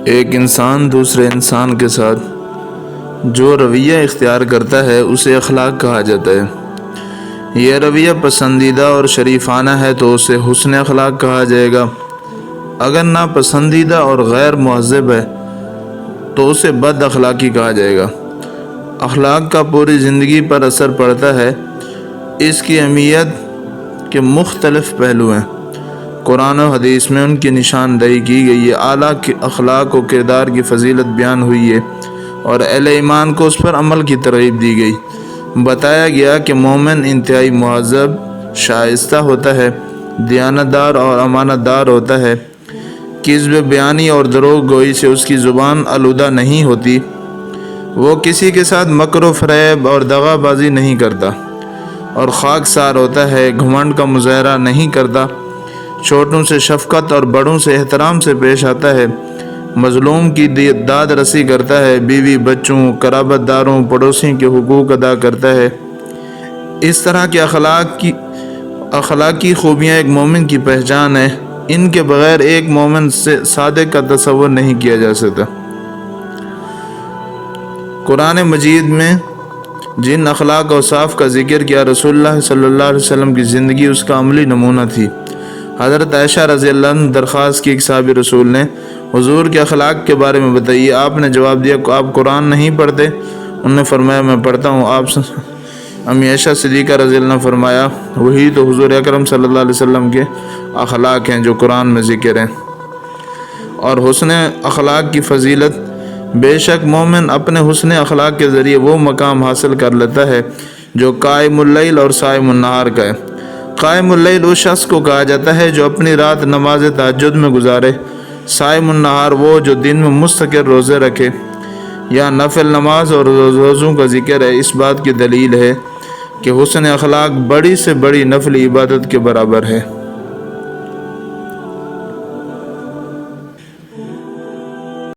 ایک انسان دوسرے انسان کے ساتھ جو رویہ اختیار کرتا ہے اسے اخلاق کہا جاتا ہے۔ یہ رویہ پسندیدہ اور شریفانہ ہے تو اسے حسن اخلاق کہا جائے گا۔ اگر ناپسندیدہ اور غیر مہذب ہے تو اسے بد اخلاقی کہا جائے گا۔ اخلاق کا پوری زندگی پر اثر پڑتا ہے۔ اس کی اہمیت کے مختلف پہلو ہیں۔ قرآن و حدیث میں ان کی نشاندہی کی گئی ہے۔ اعلیٰ اخلاق و کردار کی فضیلت بیان ہوئی ہے اور اہل ایمان کو اس پر عمل کی ترغیب دی گئی۔ بتایا گیا کہ مومن انتہائی مہذب، شائستہ ہوتا ہے، دیانت دار اور امانت دار ہوتا ہے۔ کذب بیانی اور دروغ گوئی سے اس کی زبان آلودہ نہیں ہوتی۔ وہ کسی کے ساتھ مکر و فریب اور دغا بازی نہیں کرتا اور خاکسار ہوتا ہے، گھمنڈ کا مظاہرہ نہیں کرتا، چھوٹوں سے شفقت اور بڑوں سے احترام سے پیش آتا ہے، مظلوم کی داد رسی کرتا ہے، بیوی بچوں، قرابت داروں، پڑوسیوں کے حقوق ادا کرتا ہے۔ اس طرح کے اخلاقی خوبیاں ایک مومن کی پہچان ہے۔ ان کے بغیر ایک مومن سے صادق کا تصور نہیں کیا جا سکتا۔ قرآن مجید میں جن اخلاق و اوصاف کا ذکر کیا، رسول اللہ صلی اللہ علیہ وسلم کی زندگی اس کا عملی نمونہ تھی۔ حضرت عائشہ رضی اللہ عنہ درخواست کی ایک صحابی رسول نے حضور کے اخلاق کے بارے میں بتائیے۔ آپ نے جواب دیا، آپ قرآن نہیں پڑھتے؟ انہوں نے فرمایا، میں پڑھتا ہوں۔ آپ امی عائشہ صدیقہ رضی اللہ عنہ نے فرمایا، وہی تو حضور اکرم صلی اللہ علیہ وسلم کے اخلاق ہیں جو قرآن میں ذکر ہیں۔ اور حسن اخلاق کی فضیلت، بے شک مومن اپنے حسن اخلاق کے ذریعے وہ مقام حاصل کر لیتا ہے جو قائم اللیل اور صائم النہار کا ہے۔ قائم اللیل اس شخص کو کہا جاتا ہے جو اپنی رات نماز تہجد میں گزارے۔ صائم النہار وہ جو دن میں مستقل روزے رکھے۔ یا نفل نماز اور روزوں کا ذکر ہے۔ اس بات کی دلیل ہے کہ حسن اخلاق بڑی سے بڑی نفلی عبادت کے برابر ہے۔